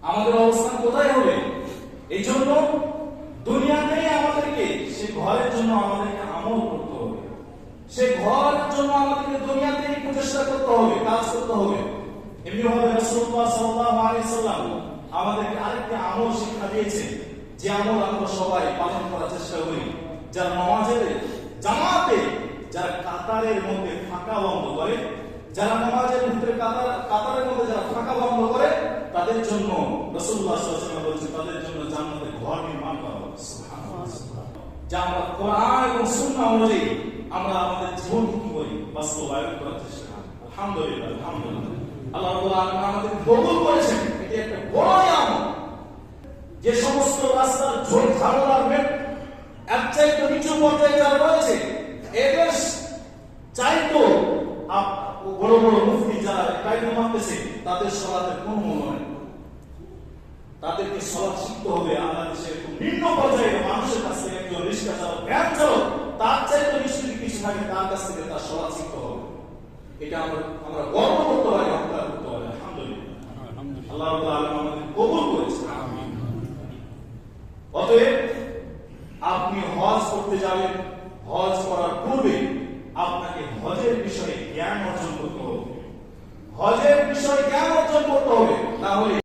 আমাদের অবস্থান কোথায় হবে? এই জন্য দুনিয়াতেই আমাদেরকে সে ঘরের জন্য আমাদেরকে আমল করতে হবে, সে ঘরের জন্য আমাদেরকে দুনিয়াতেই প্রচেষ্টা করতে হবে, কাজ করতে হবে। এমনি ভাবে রাসূলুল্লাহ সাল্লাল্লাহু আলাইহি সাল্লাম আমাদেরকে আরেকটি আমল শিক্ষা দিয়েছেন, যে আমল আমরা সবাই পালন করার চেষ্টা করি। যারা নামাজের জামাতে, যারা কাতারের মধ্যে ফাঁকা বন্ধ করে, যারা নামাজের ভিতরে কাতারের মধ্যে যারা ফাঁকা বন্ধ করে, তাদের জন্য রাসূলুল্লাহ সাল্লাল্লাহু আলাইহি ওয়াসাল্লাম বলেছেন তাদের জন্য জান্নাতে ঘর নির্মাণ করা হবে। সুবহানাল্লাহ। যা আমরা কোরআন এবং সুন্নাহ অনুযায়ী আমরা আমাদের জীবন কি করি, বাস্তবায়ন করার চেষ্টা করি। আলহামদুলিল্লাহ, আলহামদুলিল্লাহ। আল্লাহ রাব্বুল আলামিন আমাদের কবুল করেছেন। এটি একটা বড় আমল। যে সমস্ত রাস্তার ঝোল ঝামেলার মেট এক চাইতে নিচু পর্যায়ে যারা রয়েছে, এদের চাইতো বড় বড় মুফতি যারা কায়দা মানতেছে, তাদের সালাতের কোনো মূল্য নেই। তাদেরকে সালাত শিখতে হবে আল্লাহ দেশের নিম্ন পর্যায়ের মানুষের কাছ থেকে। একজন রিক্সা চালক, ভ্যান চালক, তার চাইতে নিশ্চয়ই কিছু থাকে, তার কাছ থেকে তার সালাত শিখতে হবে। এটা আমরা গর্ব করতে পারি, অহংকার করতে পারি। আলহামদুলিল্লাহ, আল্লাহ রাব্বুল আলামিন আমাদের কবুল করেছেন। অতএব আপনি হজ করতে যাবেন, হজ করার পূর্বে আপনাকে হজের বিষয়ে জ্ঞান অর্জন করতে হবে। হজের বিষয়ে জ্ঞান অর্জন করতে হবে, না হলে